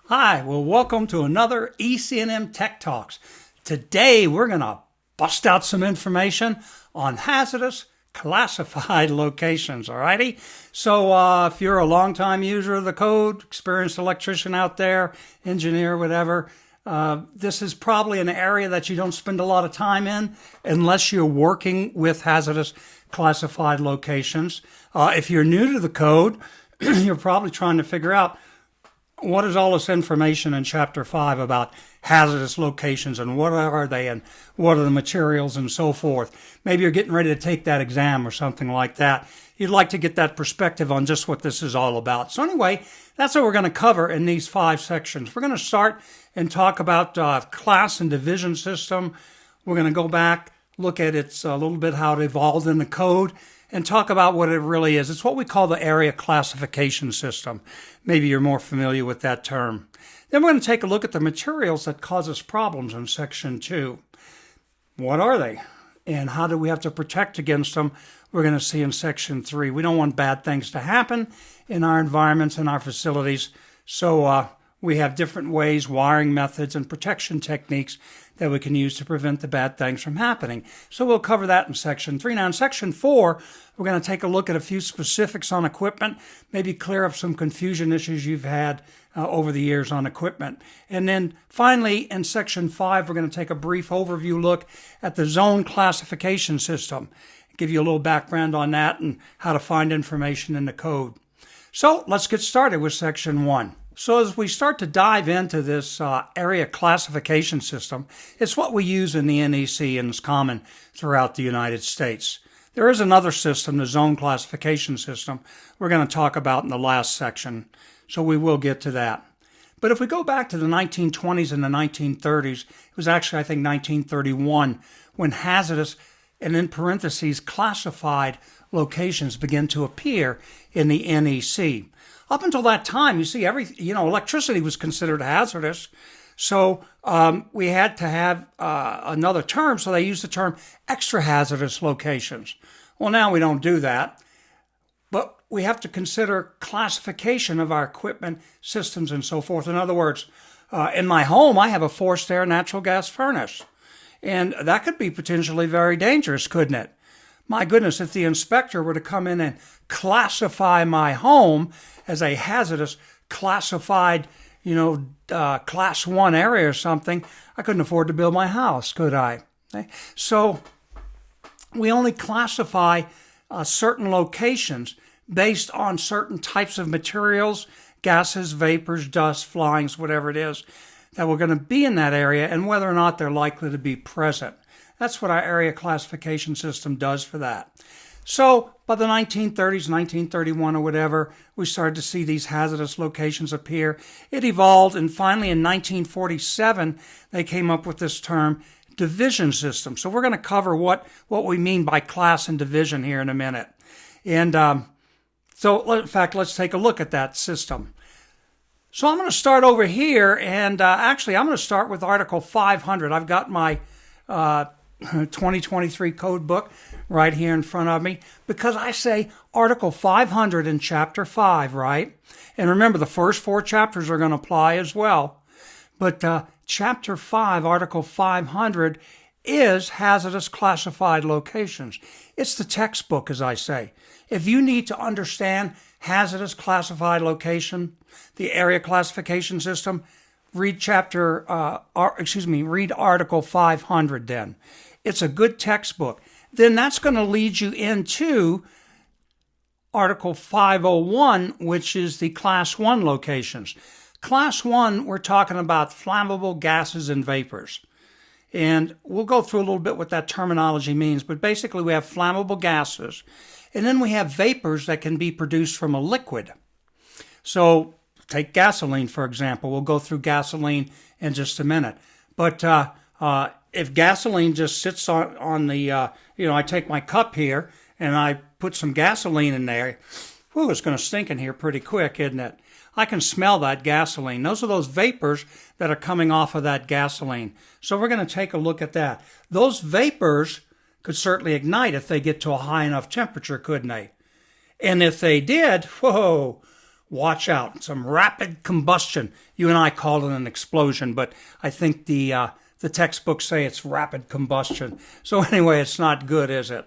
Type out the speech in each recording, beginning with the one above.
Hi, well, welcome to another EC&M Tech Talks. Today, we're going to bust out some information on hazardous classified locations, alrighty? So if you're a longtime user of the code, experienced electrician out there, engineer, whatever, this is probably an area that you don't spend a lot of time in unless you're working with hazardous classified locations. If you're new to the code, you're probably trying to figure out what is all this information in Chapter 5 about hazardous locations and what are they and what are the materials and so forth. Maybe you're getting ready to take that exam or something like that. You'd like to get that perspective on just what this is all about. So anyway, that's what we're going to cover in these 5 sections. We're going to start and talk about class and division system. We're going to go back, look at its a little bit how it evolved in the code, and talk about what it really is. It's what we call the area classification system. Maybe you're more familiar with that term. Then we're going to take a look at the materials that cause us problems in Section 2. What are they? And how do we have to protect against them? We're going to see in Section 3. We don't want bad things to happen in our environments and our facilities. So we have different ways, wiring methods, and protection techniques that we can use to prevent the bad things from happening. So we'll cover that in Section 3. Now in Section 4, we're going to take a look at a few specifics on equipment, maybe clear up some confusion issues you've had over the years on equipment. And then finally, in Section 5, we're going to take a brief overview look at the zone classification system, give you a little background on that and how to find information in the code. So let's get started with Section 1. So as we start to dive into this area classification system, it's what we use in the NEC and is common throughout the United States. There is another system, the zone classification system, we're going to talk about in the last section, so we will get to that. But if we go back to the 1920s and the 1930s, it was actually, I think, 1931, when hazardous, and in parentheses, classified locations began to appear in the NEC. Up until that time, you see, electricity was considered hazardous. So we had to have another term, so they used the term extra hazardous locations. Well, now we don't do that, but we have to consider classification of our equipment, systems, and so forth. In other words, in my home, I have a forced air natural gas furnace, and that could be potentially very dangerous, couldn't it? My goodness, if the inspector were to come in and classify my home as a hazardous classified, class 1 area or something, I couldn't afford to build my house, could I? Okay? So we only classify certain locations based on certain types of materials, gases, vapors, dust, flyings, whatever it is, that we're going to be in that area and whether or not they're likely to be present. That's what our area classification system does for that. So by the 1930s, 1931 or whatever, we started to see these hazardous locations appear. It evolved, and finally in 1947, they came up with this term, division system. So we're going to cover what we mean by class and division here in a minute. And so in fact, let's take a look at that system. So I'm going to start over here, and actually I'm going to start with Article 500. I've got my 2023 code book right here in front of me because I say Article 500 in Chapter 5, right? And remember, the first 4 chapters are going to apply as well. But Chapter 5, Article 500 is hazardous classified locations. It's the textbook, as I say. If you need to understand hazardous classified location, the area classification system, read Article 500 then. It's a good textbook. Then that's going to lead you into Article 501, which is the Class 1 locations. Class 1, we're talking about flammable gases and vapors. And we'll go through a little bit what that terminology means, but basically we have flammable gases, and then we have vapors that can be produced from a liquid. So take gasoline, for example. We'll go through gasoline in just a minute. But if gasoline just sits on the, I take my cup here and I put some gasoline in there, it's going to stink in here pretty quick, isn't it? I can smell that gasoline. Those are those vapors that are coming off of that gasoline. So we're going to take a look at that. Those vapors could certainly ignite if they get to a high enough temperature, couldn't they? And if they did, watch out. Some rapid combustion. You and I call it an explosion, but I think the textbooks say it's rapid combustion. So anyway, it's not good, is it?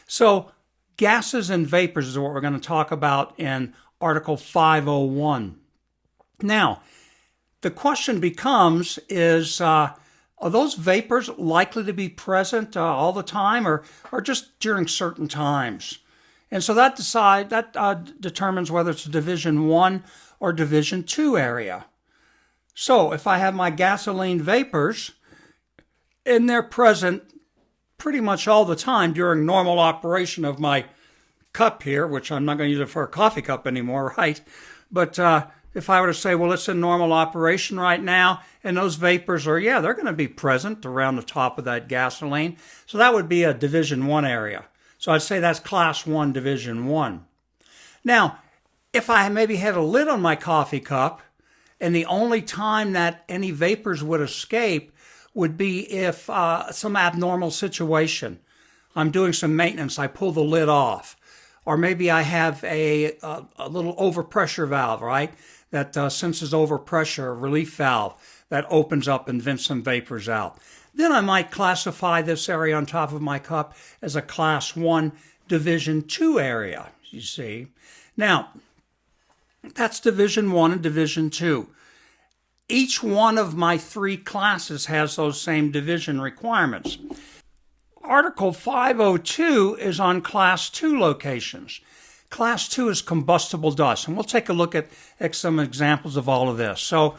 So gases and vapors is what we're going to talk about in Article 501. Now, the question becomes are those vapors likely to be present all the time or just during certain times? And so that determines whether it's a Division 1 or Division 2 area. So if I have my gasoline vapors and they're present pretty much all the time during normal operation of my cup here, which I'm not going to use it for a coffee cup anymore, right? But if I were to say, well, it's in normal operation right now, and those vapors are, they're going to be present around the top of that gasoline. So that would be a Division 1 area. So I'd say that's Class 1, Division 1. Now, if I maybe had a lid on my coffee cup, and the only time that any vapors would escape would be if some abnormal situation. I'm doing some maintenance, I pull the lid off. Or maybe I have a little overpressure valve, right? That senses overpressure, a relief valve that opens up and vents some vapors out. Then I might classify this area on top of my cup as a Class 1 Division 2 area, you see. Now, that's Division 1 and Division 2. Each one of my three classes has those same division requirements. Article 502 is on Class 2 locations. Class 2 is combustible dust, and we'll take a look at some examples of all of this. So,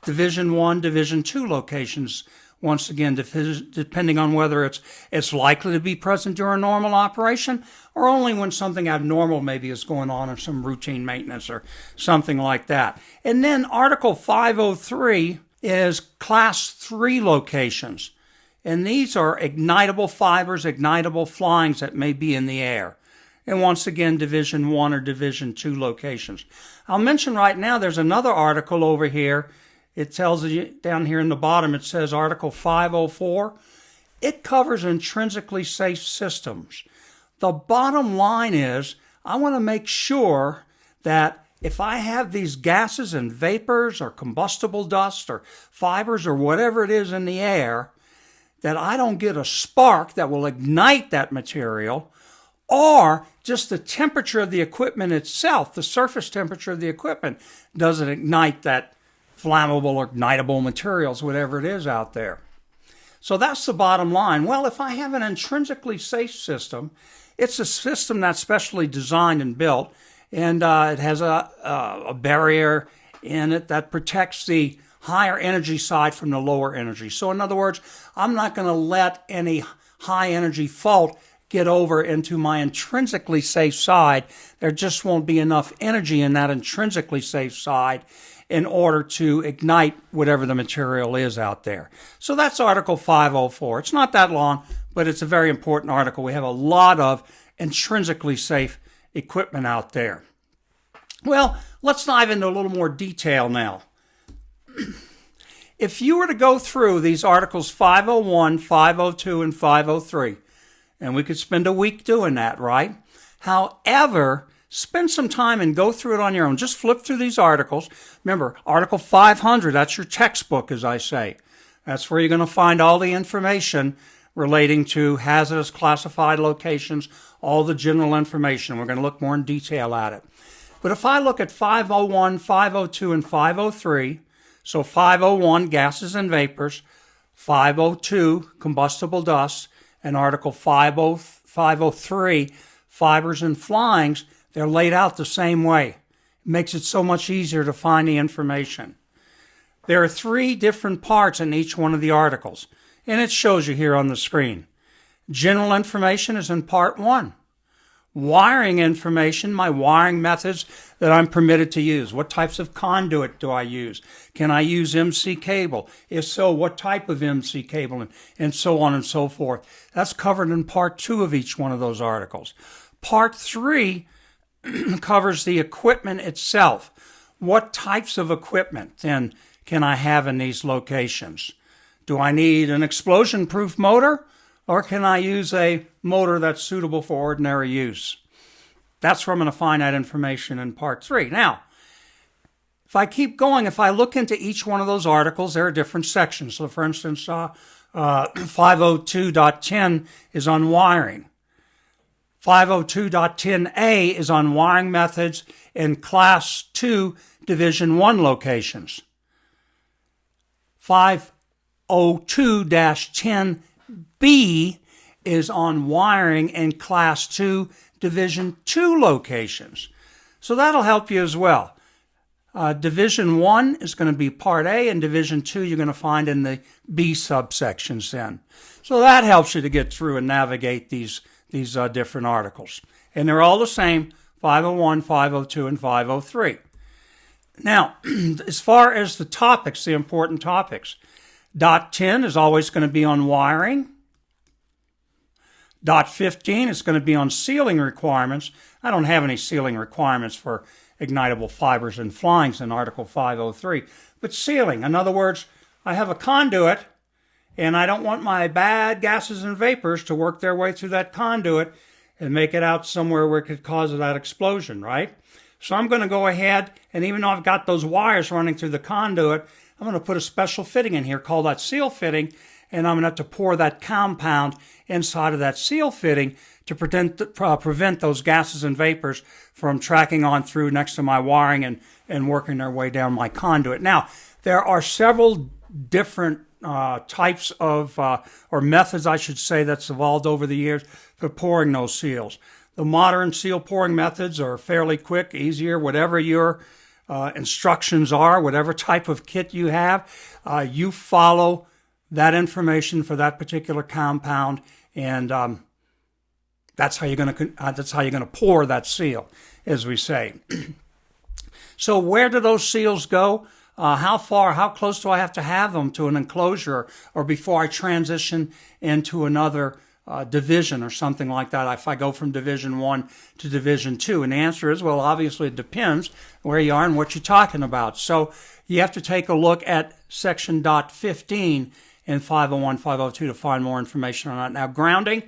Division 1, Division 2 locations, once again, depending on whether it's likely to be present during normal operation or only when something abnormal maybe is going on or some routine maintenance or something like that. And then Article 503 is Class 3 locations. And these are ignitable fibers, ignitable flyings that may be in the air. And once again, Division 1 or Division 2 locations. I'll mention right now there's another article over here. It tells you down here in the bottom, it says Article 504. It covers intrinsically safe systems. The bottom line is I want to make sure that if I have these gases and vapors or combustible dust or fibers or whatever it is in the air, that I don't get a spark that will ignite that material, or just the temperature of the equipment itself, the surface temperature of the equipment, doesn't ignite that flammable or ignitable materials, whatever it is out there. So that's the bottom line. Well, if I have an intrinsically safe system, it's a system that's specially designed and built, and it has a barrier in it that protects the higher energy side from the lower energy. So in other words, I'm not going to let any high energy fault get over into my intrinsically safe side. There just won't be enough energy in that intrinsically safe side in order to ignite whatever the material is out there. So that's Article 504. It's not that long, but it's a very important article. We have a lot of intrinsically safe equipment out there. Well, let's dive into a little more detail now. If you were to go through these Articles 501, 502, and 503, and we could spend a week doing that, right? However, spend some time and go through it on your own. Just flip through these articles. Remember, Article 500, that's your textbook, as I say. That's where you're going to find all the information relating to hazardous classified locations, all the general information. We're going to look more in detail at it. But if I look at 501, 502, and 503, so 501, gases and vapors, 502, combustible dust, and Article 503, fibers and flyings, they're laid out the same way. It makes it so much easier to find the information. There are three different parts in each one of the articles, and it shows you here on the screen. General information is in Part 1. Wiring information, my wiring methods that I'm permitted to use. What types of conduit do I use? Can I use MC cable? If so, what type of MC cable? And so on and so forth. That's covered in Part 2 of each one of those articles. Part 3 covers the equipment itself. What types of equipment then can I have in these locations? Do I need an explosion-proof motor? Or can I use a motor that's suitable for ordinary use? That's where I'm going to find that information in part 3. Now, if I keep going, if I look into each one of those articles, there are different sections. So, for instance, 502.10 is on wiring. 502.10a is on wiring methods in Class 2 Division 1 locations. 502-10b is on wiring in Class 2 Division 2 locations. So that'll help you as well. Division 1 is going to be Part A, and Division 2 you're going to find in the B subsections then. So that helps you to get through and navigate these different articles. And they're all the same, 501, 502, and 503. Now, as far as the topics, the important topics, Dot 10 is always going to be on wiring. Dot 15 is going to be on sealing requirements. I don't have any sealing requirements for ignitable fibers and flyings in Article 503. But sealing, in other words, I have a conduit and I don't want my bad gases and vapors to work their way through that conduit and make it out somewhere where it could cause that explosion, right? So I'm going to go ahead, and even though I've got those wires running through the conduit, I'm going to put a special fitting in here called that seal fitting, and I'm going to have to pour that compound inside of that seal fitting to prevent those gases and vapors from tracking on through next to my wiring and working their way down my conduit. Now, there are several different types of, or methods, I should say, that's evolved over the years for pouring those seals. The modern seal pouring methods are fairly quick, easier, whatever your instructions are, whatever type of kit you have, you follow that information for that particular compound, and that's how you're going to pour that seal, as we say. So where do those seals go? How close do I have to have them to an enclosure, or before I transition into another division or something like that, if I go from Division 1 to Division 2? And the answer is, well, obviously it depends where you are and what you're talking about. So you have to take a look at Section Dot 15 in 501, 502 to find more information on that. Now, grounding,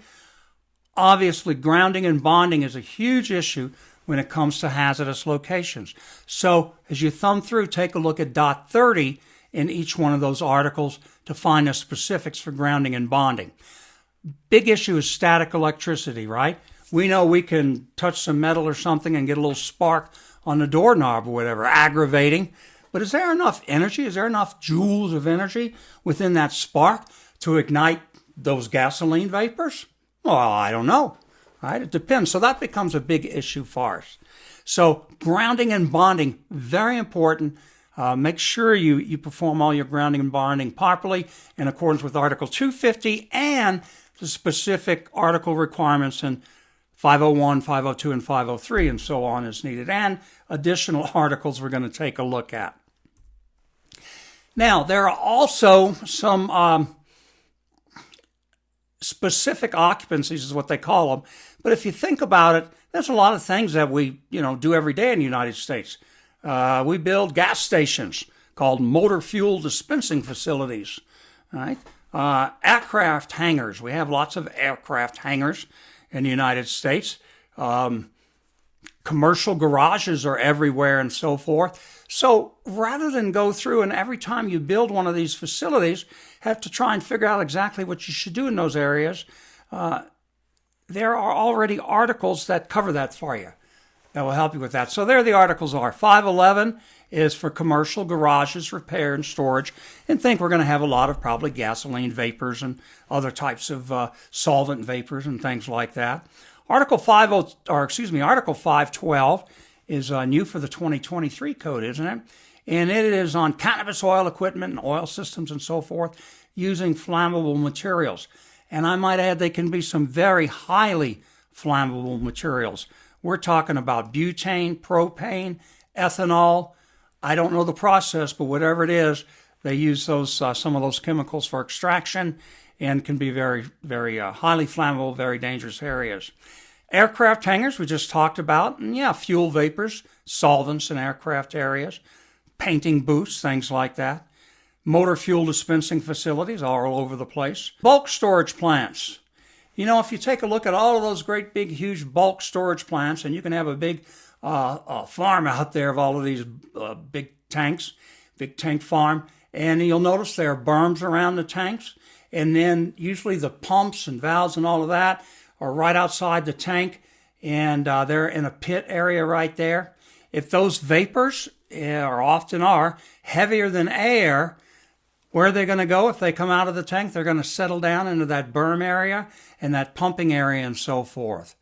obviously grounding and bonding is a huge issue when it comes to hazardous locations. So as you thumb through, take a look at Dot 30 in each one of those articles to find the specifics for grounding and bonding. Big issue is static electricity, right? We know we can touch some metal or something and get a little spark on the doorknob or whatever, aggravating. But is there enough energy? Is there enough joules of energy within that spark to ignite those gasoline vapors? Well, I don't know, right? It depends. So that becomes a big issue for us. So grounding and bonding, very important. Make sure you perform all your grounding and bonding properly in accordance with Article 250 and the specific article requirements in 501, 502, and 503, and so on as needed, and additional articles we're going to take a look at. Now, there are also some specific occupancies, is what they call them, but if you think about it, there's a lot of things that we do every day in the United States. We build gas stations called motor fuel dispensing facilities, right? Aircraft hangars. We have lots of aircraft hangars in the United States. Commercial garages are everywhere and so forth. So rather than go through and every time you build one of these facilities, have to try and figure out exactly what you should do in those areas, there are already articles that cover that for you that will help you with that. So there the articles are. 511 is for commercial garages, repair, and storage. And think we're going to have a lot of probably gasoline vapors and other types of solvent vapors and things like that. Article 512 is new for the 2023 code, isn't it? And it is on cannabis oil equipment and oil systems and so forth using flammable materials. And I might add, they can be some very highly flammable materials. We're talking about butane, propane, ethanol. I don't know the process, but whatever it is, they use those some of those chemicals for extraction and can be very, very highly flammable, very dangerous areas. Aircraft hangars, we just talked about, and fuel vapors, solvents in aircraft areas, painting booths, things like that. Motor fuel dispensing facilities all over the place. Bulk storage plants. If you take a look at all of those great big huge bulk storage plants, and you can have a big farm out there of all of these big tanks, big tank farm, and you'll notice there are berms around the tanks, and then usually the pumps and valves and all of that are right outside the tank, and they're in a pit area right there. If those vapors, or often are, heavier than air, where are they going to go? If they come out of the tank, they're going to settle down into that berm area and that pumping area and so forth.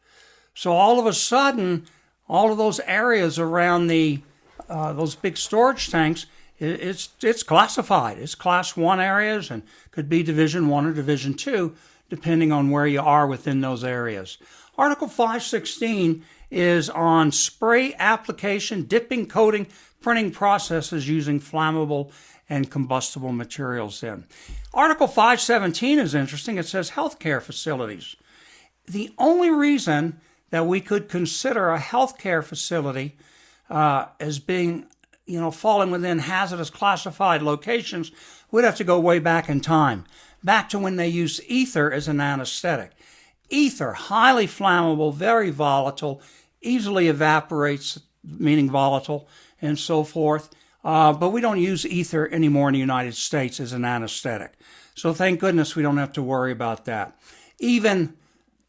So all of a sudden, all of those areas around those big storage tanks, it's classified. It's Class 1 areas and could be Division 1 or Division 2, depending on where you are within those areas. Article 516 is on spray application, dipping, coating, printing processes using flammable and combustible materials in. Article 517 is interesting. It says healthcare facilities. The only reason that we could consider a healthcare facility as being, falling within hazardous classified locations, we'd have to go way back in time, back to when they used ether as an anesthetic. Ether, highly flammable, very volatile, easily evaporates, meaning volatile, and so forth. But we don't use ether anymore in the United States as an anesthetic. So thank goodness we don't have to worry about that. Even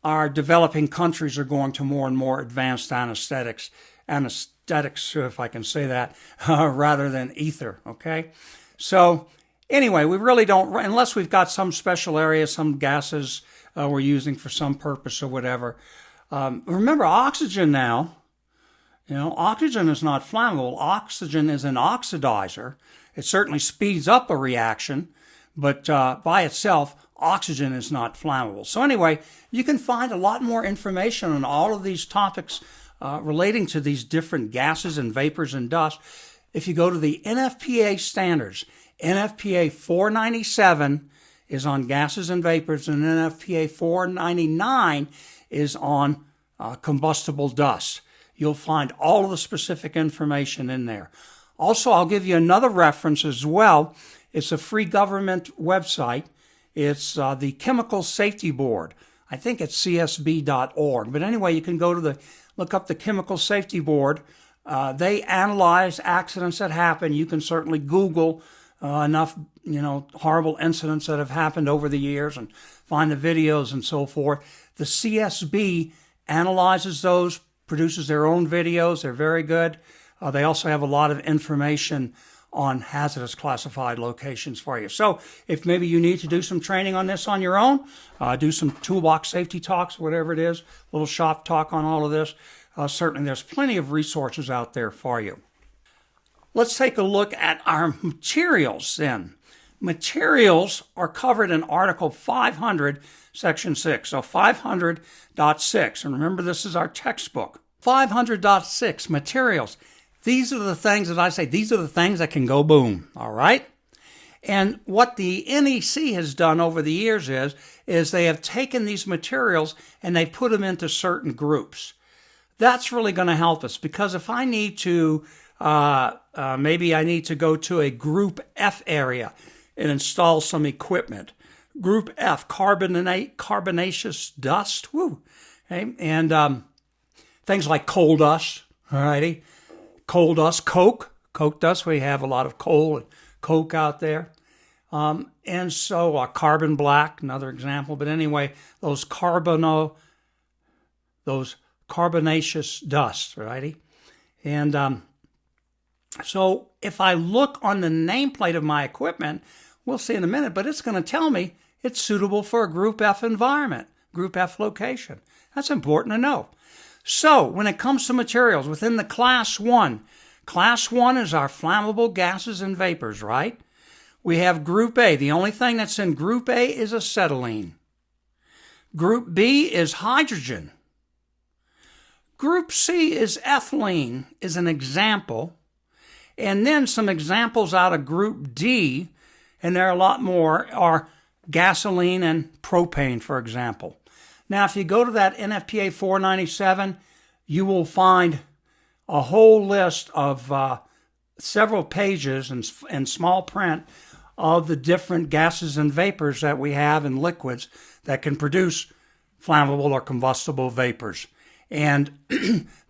our developing countries are going to more and more advanced anesthetics, if I can say that, rather than ether, okay? So anyway, we really don't, unless we've got some special area, some gases we're using for some purpose or whatever. Remember, oxygen now, oxygen is not flammable. Oxygen is an oxidizer. It certainly speeds up a reaction, but by itself, oxygen is not flammable. So anyway, you can find a lot more information on all of these topics relating to these different gases and vapors and dust if you go to the NFPA standards. NFPA 497 is on gases and vapors, and NFPA 499 is on combustible dust. You'll find all of the specific information in there. Also, I'll give you another reference as well. It's a free government website. It's the Chemical Safety Board. I think it's csb.org. But anyway, you can look up the Chemical Safety Board. They analyze accidents that happen. You can certainly Google enough, horrible incidents that have happened over the years and find the videos and so forth. The CSB analyzes those, produces their own videos. They're very good. They also have a lot of information on hazardous classified locations for you. So if maybe you need to do some training on this on your own, do some toolbox safety talks, whatever it is, a little shop talk on all of this, certainly there's plenty of resources out there for you. Let's take a look at our materials then. Materials are covered in Article 500, Section 6. So 500.6, and remember this is our textbook. 500.6, materials. These are the things that I say, these are the things that can go boom, all right? And what the NEC has done over the years is they have taken these materials and they put them into certain groups. That's really going to help us, because if I need to, maybe I need to go to a Group F area and install some equipment. Group F, carbonaceous dust, woo, okay? And things like coal dust, all righty? Coal dust, coke dust. We have a lot of coal and coke out there. And so carbon black, another example. But anyway, those carbonaceous dust, righty? And so if I look on the nameplate of my equipment, we'll see in a minute, but it's going to tell me it's suitable for a Group F environment, Group F location. That's important to know. So when it comes to materials within the Class 1, Class 1 is our flammable gases and vapors, right? We have Group A. The only thing that's in Group A is acetylene. Group B is hydrogen. Group C is ethylene, is an example. And then some examples out of Group D, and there are a lot more, are gasoline and propane, for example. Now, if you go to that NFPA 497, you will find a whole list of several pages in small print of the different gases and vapors that we have in liquids that can produce flammable or combustible vapors. And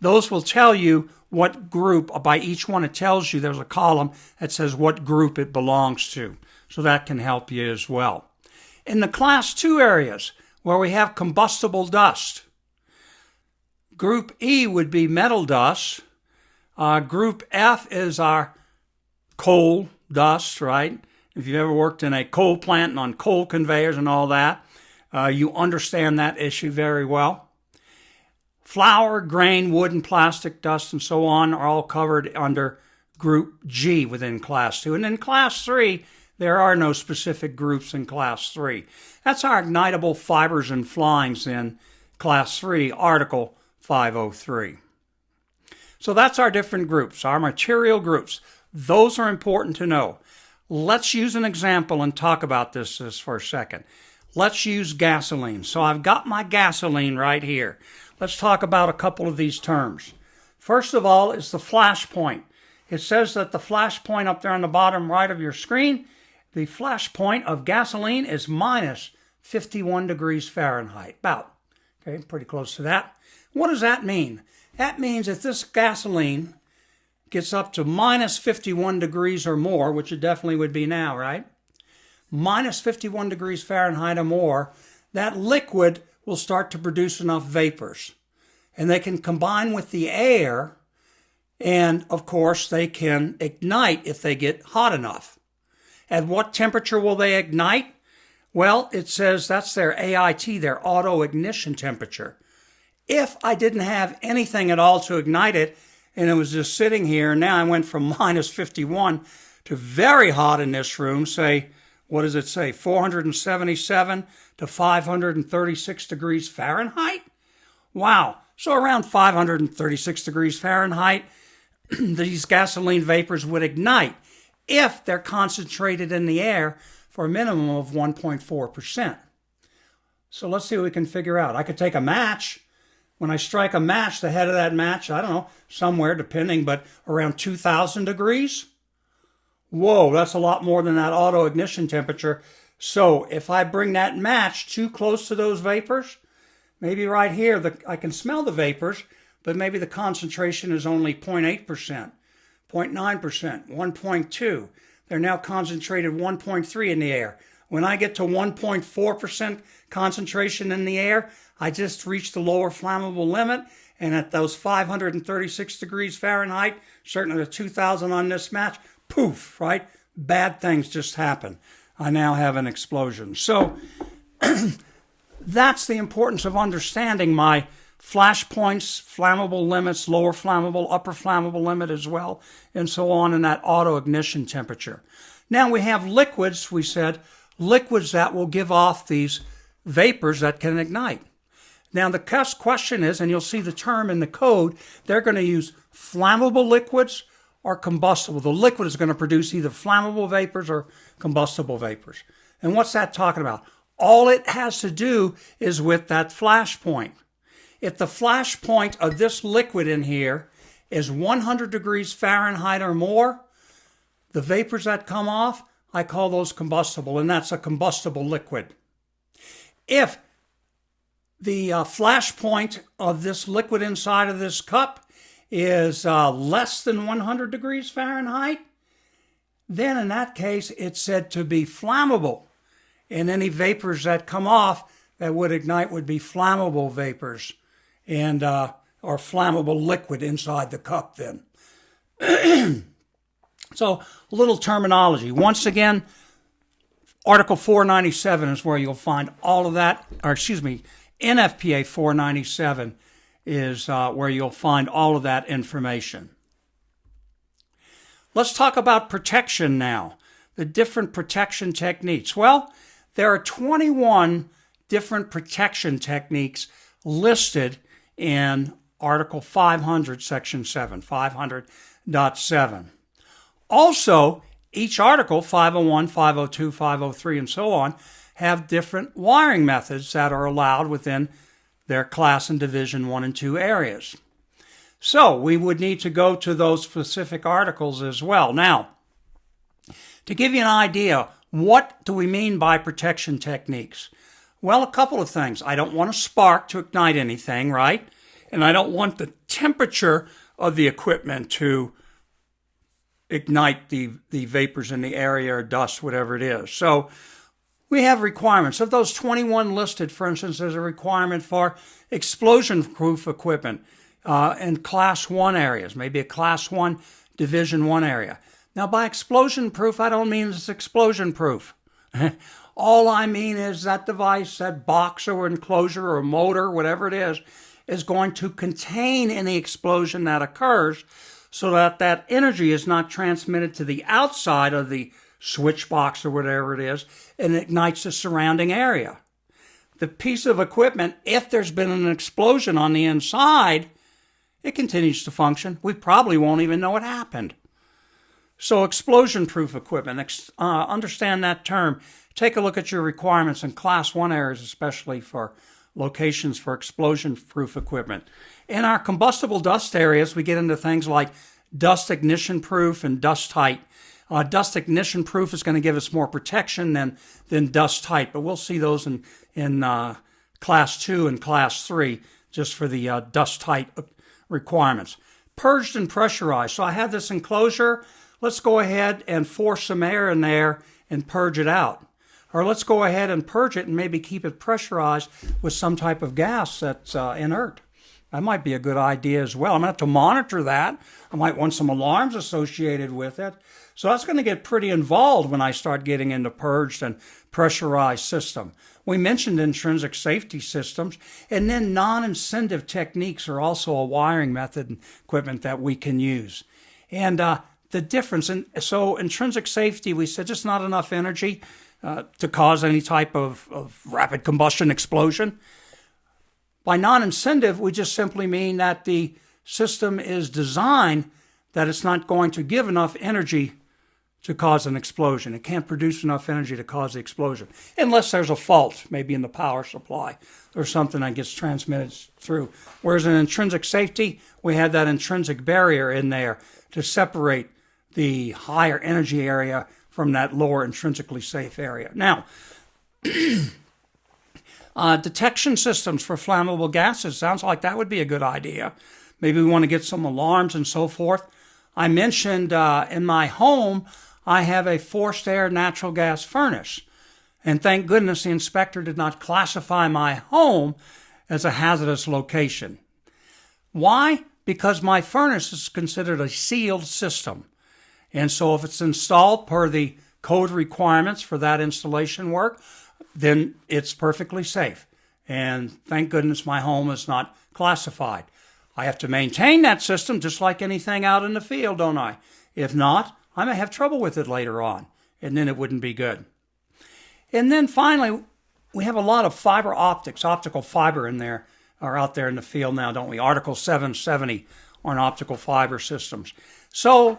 those will tell you what group, by each one it tells you, there's a column that says what group it belongs to. So that can help you as well. In the class 2 areas, where we have combustible dust, group E would be metal dust. Group F is our coal dust, right? If you've ever worked in a coal plant and on coal conveyors and all that, you understand that issue very well. Flour, grain, wood, and plastic dust and so on are all covered under group G within class 2. And in class 3, there are no specific groups in class 3. That's our ignitable fibers and flyings in class 3, Article 503. So that's our different groups, our material groups. Those are important to know. Let's use an example and talk about this for a second. Let's use gasoline. So I've got my gasoline right here. Let's talk about a couple of these terms. First of all is the flash point. It says that the flash point up there on the bottom right of your screen, the flash point of gasoline is minus 51 degrees Fahrenheit. About, okay, pretty close to that. What does that mean? That means if this gasoline gets up to minus 51 degrees or more, which it definitely would be now, right? Minus 51 degrees Fahrenheit or more, that liquid will start to produce enough vapors. And they can combine with the air, and of course they can ignite if they get hot enough. At what temperature will they ignite? Well, it says that's their AIT, their auto ignition temperature. If I didn't have anything at all to ignite it, and it was just sitting here, and now I went from minus 51 to very hot in this room, say, what does it say, 477 to 536 degrees Fahrenheit? Wow. So around 536 degrees Fahrenheit, these gasoline vapors would ignite if they're concentrated in the air for a minimum of 1.4%. So let's see what we can figure out. I could take a match. When I strike a match, the head of that match, I don't know, somewhere depending, but around 2,000 degrees. Whoa, that's a lot more than that auto ignition temperature. So if I bring that match too close to those vapors, maybe right here, I can smell the vapors, but maybe the concentration is only 0.8%, 0.9%, 1.2. They're now concentrated 1.3 in the air. When I get to 1.4% concentration in the air, I just reached the lower flammable limit, and at those 536 degrees Fahrenheit, certainly the 2,000 on this match, poof, right? Bad things just happen. I now have an explosion. So that's the importance of understanding my flash points, flammable limits, lower flammable, upper flammable limit as well, and so on, and that auto ignition temperature. Now we have liquids, we said, liquids that will give off these vapors that can ignite. Now the question is, and you'll see the term in the code, they're going to use flammable liquids or combustible. The liquid is going to produce either flammable vapors or combustible vapors. And what's that talking about? All it has to do is with that flash point. If the flash point of this liquid in here is 100 degrees Fahrenheit or more, the vapors that come off, I call those combustible, and that's a combustible liquid. If the flash point of this liquid inside of this cup is less than 100 degrees Fahrenheit, then in that case it's said to be flammable. And any vapors that come off that would ignite would be flammable vapors and or flammable liquid inside the cup then. So a little terminology. Once again, Article 497 is where you'll find all of that, or excuse me, NFPA 497 is where you'll find all of that information. Let's talk about protection now, the different protection techniques. Well, there are 21 different protection techniques listed in Article 500, Section 7, 500.7. Also, each article, 501, 502, 503, and so on, have different wiring methods that are allowed within their class and division 1 and 2 areas. So we would need to go to those specific articles as well. Now, to give you an idea, what do we mean by protection techniques? Well, a couple of things. I don't want a spark to ignite anything, right? And I don't want the temperature of the equipment to ignite the vapors in the area or dust, whatever it is. So we have requirements. Of those 21 listed, for instance, there's a requirement for explosion-proof equipment in Class 1 areas, maybe a Class 1 Division 1 area. Now, by explosion-proof, I don't mean it's explosion-proof. All I mean is that device, that box or enclosure or motor, whatever it is going to contain any explosion that occurs so that that energy is not transmitted to the outside of the switch box or whatever it is and ignites the surrounding area. The piece of equipment, if there's been an explosion on the inside, it continues to function. We probably won't even know what happened. So explosion-proof equipment, understand that term. Take a look at your requirements in Class 1 areas, especially for locations for explosion-proof equipment. In our combustible dust areas, we get into things like dust ignition-proof and dust-tight. Dust ignition-proof is going to give us more protection than dust-tight, but we'll see those in Class 2 and Class 3 just for the dust-tight requirements. Purged and pressurized. So I have this enclosure. Let's go ahead and force some air in there and purge it out. Or let's go ahead and purge it and maybe keep it pressurized with some type of gas that's inert. That might be a good idea as well. I'm going to have to monitor that. I might want some alarms associated with it. So that's going to get pretty involved when I start getting into purged and pressurized system. We mentioned intrinsic safety systems, and then non-incentive techniques are also a wiring method and equipment that we can use. And the difference, so intrinsic safety, we said just not enough energy to cause any type of rapid combustion explosion. By non-incentive, we just simply mean that the system is designed that it's not going to give enough energy to cause an explosion. It can't produce enough energy to cause the explosion, unless there's a fault, maybe in the power supply or something that gets transmitted through. Whereas in intrinsic safety, we have that intrinsic barrier in there to separate the higher energy area from that lower intrinsically safe area. Now, detection systems for flammable gases, sounds like that would be a good idea. Maybe we want to get some alarms and so forth. I mentioned in my home, I have a forced air natural gas furnace. And thank goodness the inspector did not classify my home as a hazardous location. Why? Because my furnace is considered a sealed system. And so if it's installed per the code requirements for that installation work, then it's perfectly safe. And thank goodness my home is not classified. I have to maintain that system just like anything out in the field, don't I? If not, I may have trouble with it later on, and then it wouldn't be good. And then finally, we have a lot of fiber optics, optical fiber in there, or out there in the field now, don't we? Article 770 on optical fiber systems. So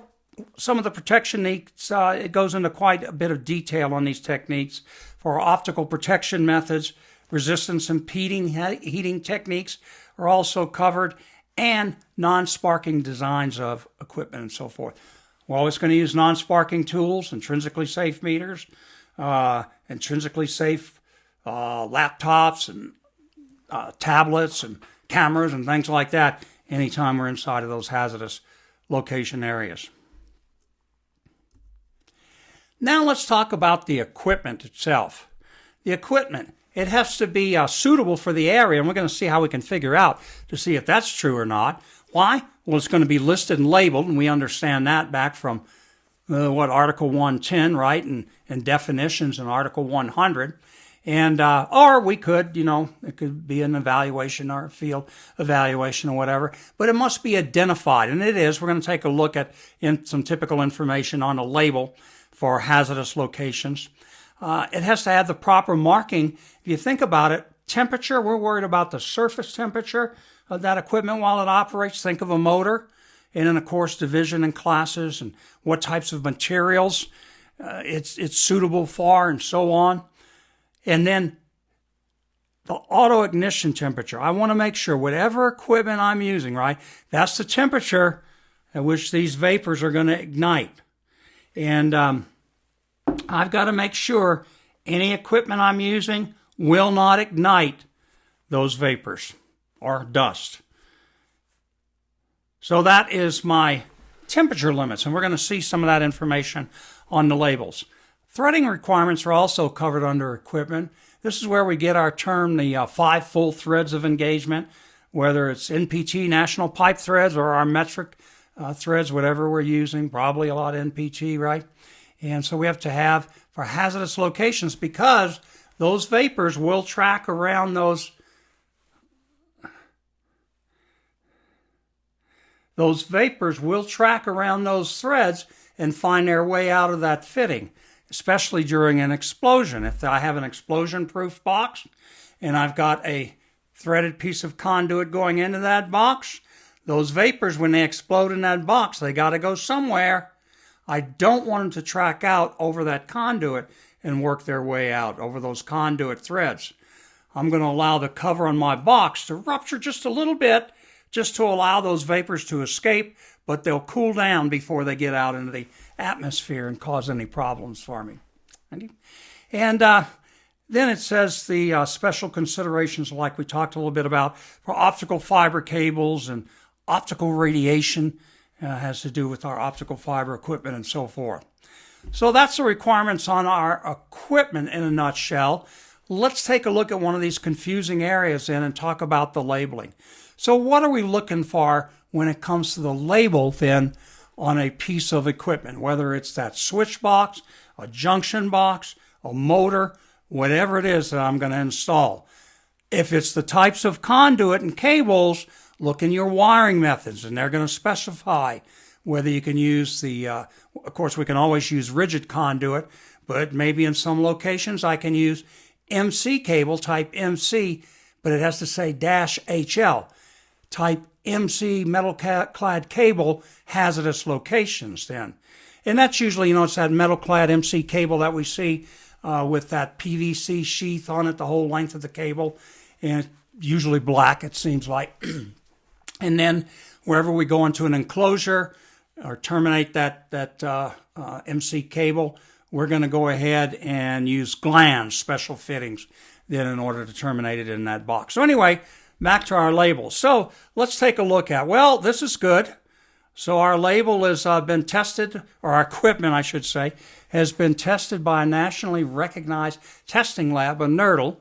some of the protection techniques, it goes into quite a bit of detail on these techniques for optical protection methods. Resistance impeding heating techniques are also covered, and non-sparking designs of equipment and so forth. We're always going to use non-sparking tools, intrinsically safe meters, intrinsically safe laptops and tablets and cameras and things like that anytime we're inside of those hazardous location areas. Now let's talk about the equipment itself. The equipment, it has to be suitable for the area, and we're going to see how we can figure out to see if that's true or not. Why? Well, it's going to be listed and labeled, and we understand that back from Article 110, right, and definitions in Article 100. And or we could, it could be an evaluation or a field evaluation or whatever, but it must be identified, and it is. We're going to take a look at some typical information on a label for hazardous locations. It has to have the proper marking. If you think about it, temperature, we're worried about the surface temperature of that equipment while it operates. Think of a motor. And then, of course, division and classes and what types of materials it's suitable for and so on. And then the auto ignition temperature. I want to make sure whatever equipment I'm using, right, that's the temperature at which these vapors are going to ignite. And I've got to make sure any equipment I'm using will not ignite those vapors or dust. So that is my temperature limits, and we're going to see some of that information on the labels. Threading requirements are also covered under equipment. This is where we get our term, the 5 full threads of engagement, whether it's NPT national pipe threads or our metric threads, whatever we're using, probably a lot of NPT, right? And so we have to have for hazardous locations, because those vapors will track around those threads and find their way out of that fitting, especially during an explosion. If I have an explosion-proof box and I've got a threaded piece of conduit going into that box, those vapors, when they explode in that box, they got to go somewhere. I don't want them to track out over that conduit and work their way out over those conduit threads. I'm going to allow the cover on my box to rupture just a little bit, just to allow those vapors to escape, but they'll cool down before they get out into the atmosphere and cause any problems for me. And then it says the special considerations, like we talked a little bit about, for optical fiber cables and optical radiation, has to do with our optical fiber equipment and so forth. So that's the requirements on our equipment in a nutshell. Let's take a look at one of these confusing areas then and talk about the labeling. So what are we looking for when it comes to the label then on a piece of equipment, whether it's that switch box, a junction box, a motor, whatever it is that I'm going to install? If it's the types of conduit and cables, look in your wiring methods, and they're going to specify whether you can use the, of course, we can always use rigid conduit, but maybe in some locations I can use MC cable, type MC, but it has to say -HL, type MC metal-clad cable, hazardous locations then. And that's usually, it's that metal-clad MC cable that we see with that PVC sheath on it, the whole length of the cable, and it's usually black, it seems like. And then wherever we go into an enclosure or terminate that MC cable, we're going to go ahead and use glands, special fittings, then in order to terminate it in that box. So anyway, back to our labels. So let's take a look at, well, this is good. So our label has been tested, or our equipment, I should say, has been tested by a nationally recognized testing lab, a NERDL.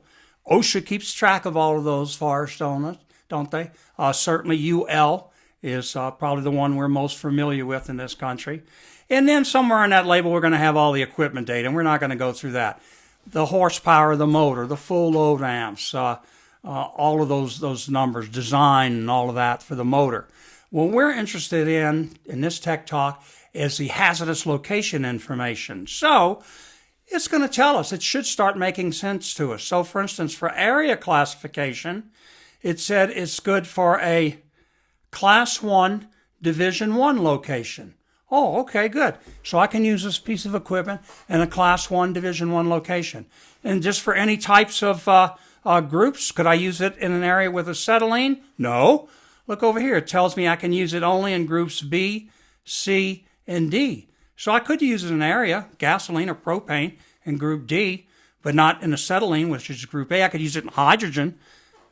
OSHA keeps track of all of those for us, don't they? Certainly UL is probably the one we're most familiar with in this country. And then somewhere in that label, we're going to have all the equipment data, and we're not going to go through that. The horsepower of the motor, the full load amps, all of those numbers, design and all of that for the motor. What we're interested in this Tech Talk is the hazardous location information. So it's going to tell us, it should start making sense to us. So for instance, for area classification, it said it's good for a Class 1, Division 1 location. Oh, okay, good. So I can use this piece of equipment in a Class 1, Division 1 location. And just for any types of groups, could I use it in an area with acetylene? No. Look over here. It tells me I can use it only in groups B, C, and D. So I could use it in an area, gasoline or propane, in group D, but not in acetylene, which is group A. I could use it in hydrogen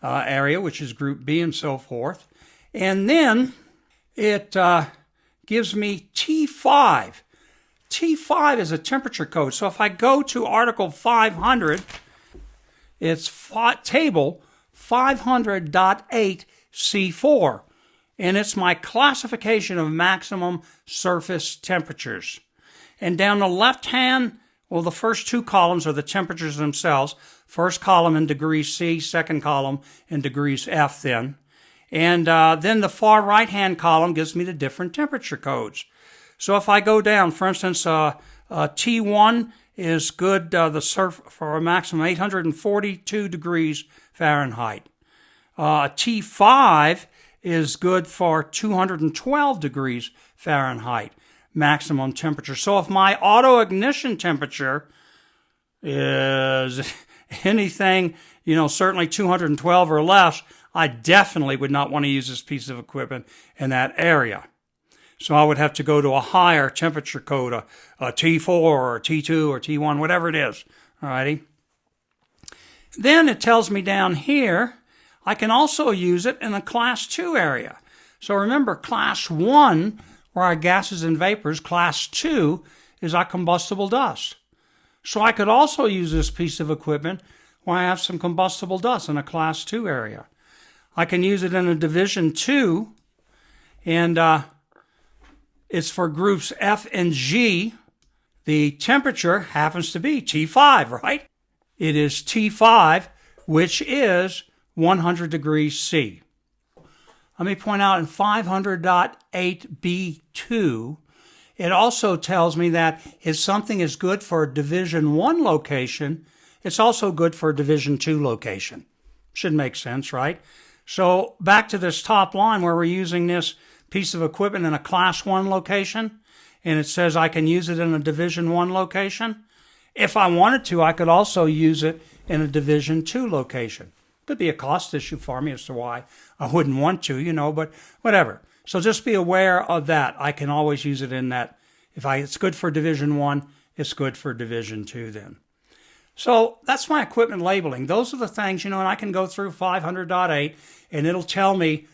area, which is group B, and so forth. And then it gives me T5. T5 is a temperature code. So if I go to Article 500, it's table 500.8 C4, and it's my classification of maximum surface temperatures. And down the left hand, well, the first two columns are the temperatures themselves. First column in degrees C, second column in degrees F then. And then the far right-hand column gives me the different temperature codes. So if I go down, for instance, T1 is good for a maximum 842 degrees Fahrenheit. T5 is good for 212 degrees Fahrenheit maximum temperature. So if my auto ignition temperature is anything, certainly 212 or less, I definitely would not want to use this piece of equipment in that area. So I would have to go to a higher temperature code, a T4 or T2 or T1, whatever it is. All righty. Then it tells me down here, I can also use it in a Class 2 area. So remember, Class 1, where our gases and vapors, Class 2 is our combustible dust. So I could also use this piece of equipment where I have some combustible dust in a Class 2 area. I can use it in a Division 2, and it's for groups F and G. The temperature happens to be T5, right? It is T5, which is 100 degrees C. Let me point out in 500.8b2, it also tells me that if something is good for a Division 1 location, it's also good for a Division 2 location. Should make sense, right? So back to this top line where we're using this piece of equipment in a Class 1 location, and it says I can use it in a Division 1 location. If I wanted to, I could also use it in a Division 2 location. Could be a cost issue for me as to why I wouldn't want to, but whatever. So just be aware of that. I can always use it in that. If it's good for Division 1, it's good for Division 2 then. So that's my equipment labeling. Those are the things, and I can go through 500.8 and it'll tell me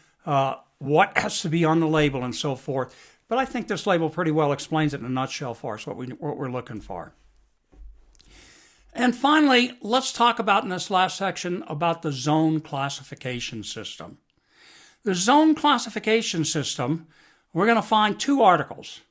what has to be on the label and so forth. But I think this label pretty well explains it in a nutshell for us, what we're looking for. And finally, let's talk about in this last section about the zone classification system. The zone classification system, we're going to find two articles.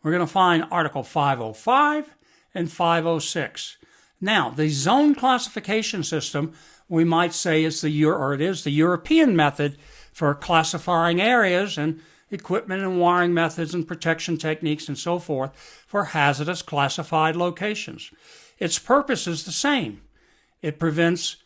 We're going to find Article 505 and 506. Now, the zone classification system, we might say is the European method for classifying areas and equipment and wiring methods and protection techniques and so forth for hazardous classified locations. Its purpose is the same. It prevents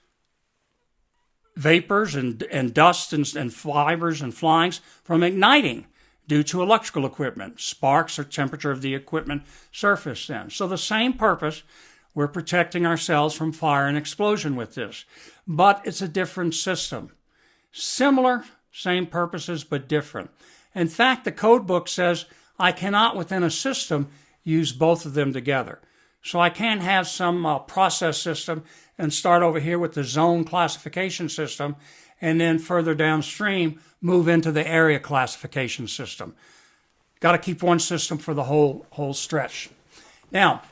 vapors and dust and fibers and flyings from igniting due to electrical equipment, sparks or temperature of the equipment surface then. So the same purpose, we're protecting ourselves from fire and explosion with this. But it's a different system. Similar, same purposes, but different. In fact, the code book says I cannot within a system use both of them together. So I can have some process system and start over here with the zone classification system and then further downstream move into the area classification system. Got to keep one system for the whole stretch. Now,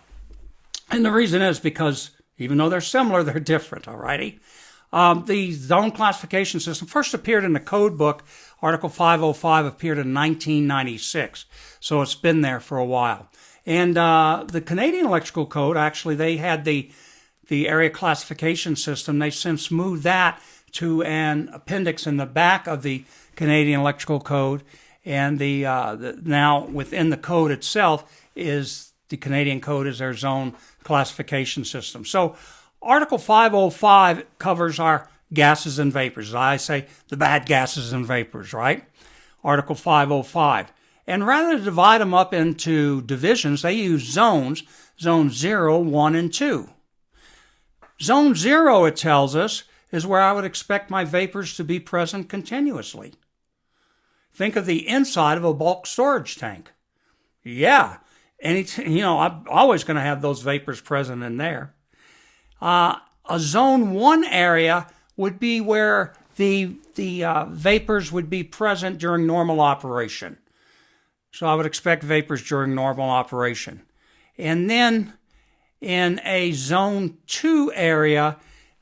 and the reason is because even though they're similar, they're different, alrighty? The zone classification system first appeared in the code book. Article 505 appeared in 1996, so it's been there for a while. And the Canadian Electrical Code, actually, they had the area classification system. They've since moved that to an appendix in the back of the Canadian Electrical Code. And now within the code itself is the Canadian Code is their zone classification system. So Article 505 covers our gases and vapors. As I say, the bad gases and vapors, right? Article 505. And rather than divide them up into divisions, they use zones, zone 0, 1, and 2. Zone 0, it tells us, is where I would expect my vapors to be present continuously. Think of the inside of a bulk storage tank. Yeah, I'm always going to have those vapors present in there. A zone 1 area would be where the vapors would be present during normal operation. So I would expect vapors during normal operation. And then in a zone 2 area,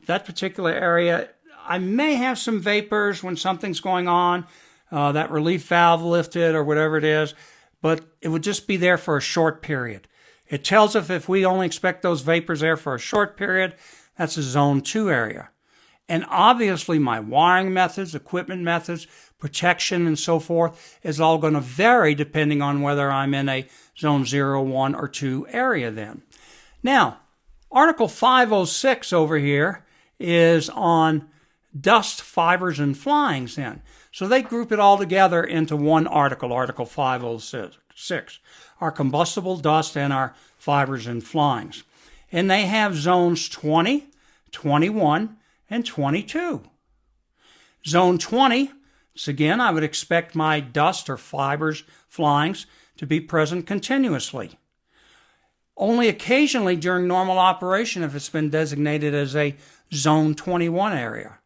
that particular area, I may have some vapors when something's going on, that relief valve lifted or whatever it is, but it would just be there for a short period. It tells us if we only expect those vapors there for a short period, that's a zone 2 area. And obviously my wiring methods, equipment methods, protection and so forth is all going to vary depending on whether I'm in a zone 0, 1, or 2 area then. Now, Article 506 over here is on dust, fibers, and flyings then. So they group it all together into one article, Article 506, our combustible dust and our fibers and flyings. And they have zones 20, 21, and 22. Zone 20, so again, I would expect my dust or fibers, flyings, to be present continuously. Only occasionally during normal operation if it's been designated as a Zone 21 area.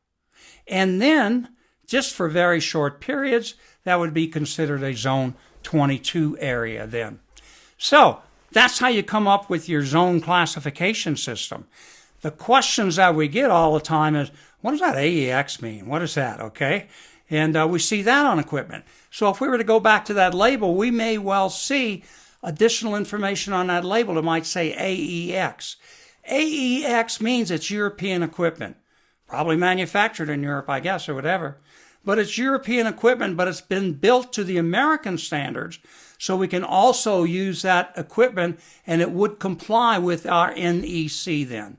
And then, just for very short periods, that would be considered a Zone 22 area then. So, that's how you come up with your zone classification system. The questions that we get all the time is, what does that AEX mean? What is that, okay? And we see that on equipment. So if we were to go back to that label, we may well see additional information on that label. It might say AEX. AEX means it's European equipment. Probably manufactured in Europe, I guess, or whatever. But it's European equipment, but it's been built to the American standards, so we can also use that equipment, and it would comply with our NEC then.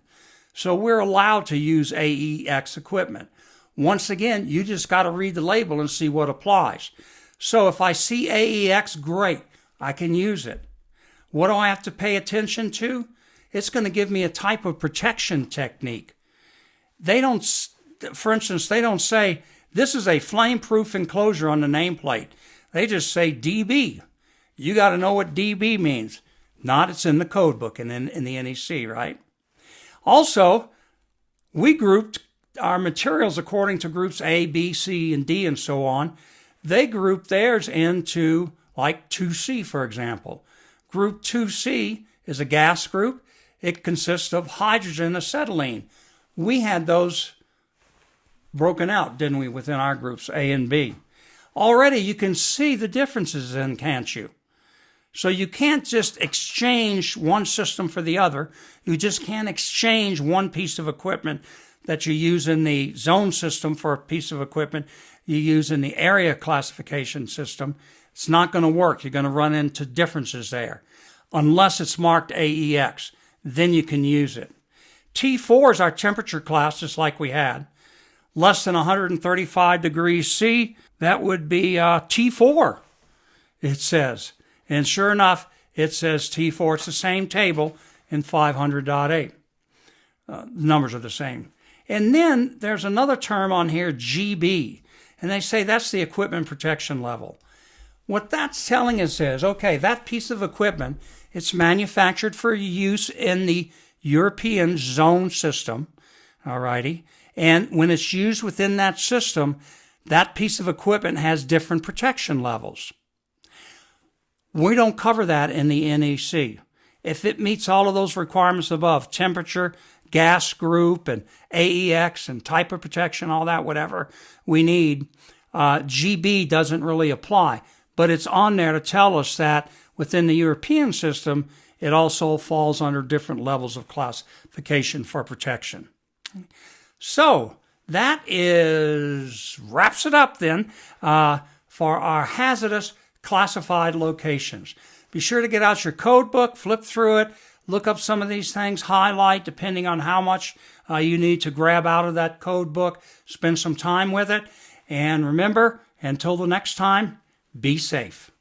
So we're allowed to use AEX equipment. Once again, you just got to read the label and see what applies. So if I see AEX, great, I can use it. What do I have to pay attention to? It's going to give me a type of protection technique. They don't, for instance, they don't say, this is a flame-proof enclosure on the nameplate. They just say DB. You got to know what DB means. Not, it's in the code book and in the NEC, right? Also, we grouped our materials according to groups A, B, C, and D, and so on. They grouped theirs into, like 2C, for example. Group 2C is a gas group. It consists of hydrogen and acetylene. We had those broken out, didn't we, within our groups A and B. Already you can see the differences then, can't you? So you can't just exchange one system for the other. You just can't exchange one piece of equipment that you use in the zone system for a piece of equipment you use in the area classification system. It's not going to work. You're going to run into differences there. Unless it's marked AEX, then you can use it. T4 is our temperature class, just like we had. Less than 135 degrees C, that would be T4, it says. And sure enough, it says T4. It's the same table in 500.8. Numbers are the same. And then there's another term on here, GB. And they say that's the equipment protection level. What that's telling us is, okay, that piece of equipment, it's manufactured for use in the European zone system, all righty? And when it's used within that system, that piece of equipment has different protection levels. We don't cover that in the NEC. If it meets all of those requirements above, temperature, gas group, and AEX, and type of protection, all that, whatever we need, GB doesn't really apply. But it's on there to tell us that within the European system, it also falls under different levels of classification for protection. So that wraps it up then for our hazardous classified locations. Be sure to get out your code book, flip through it, look up some of these things, highlight depending on how much you need to grab out of that code book, spend some time with it. And remember, until the next time, be safe.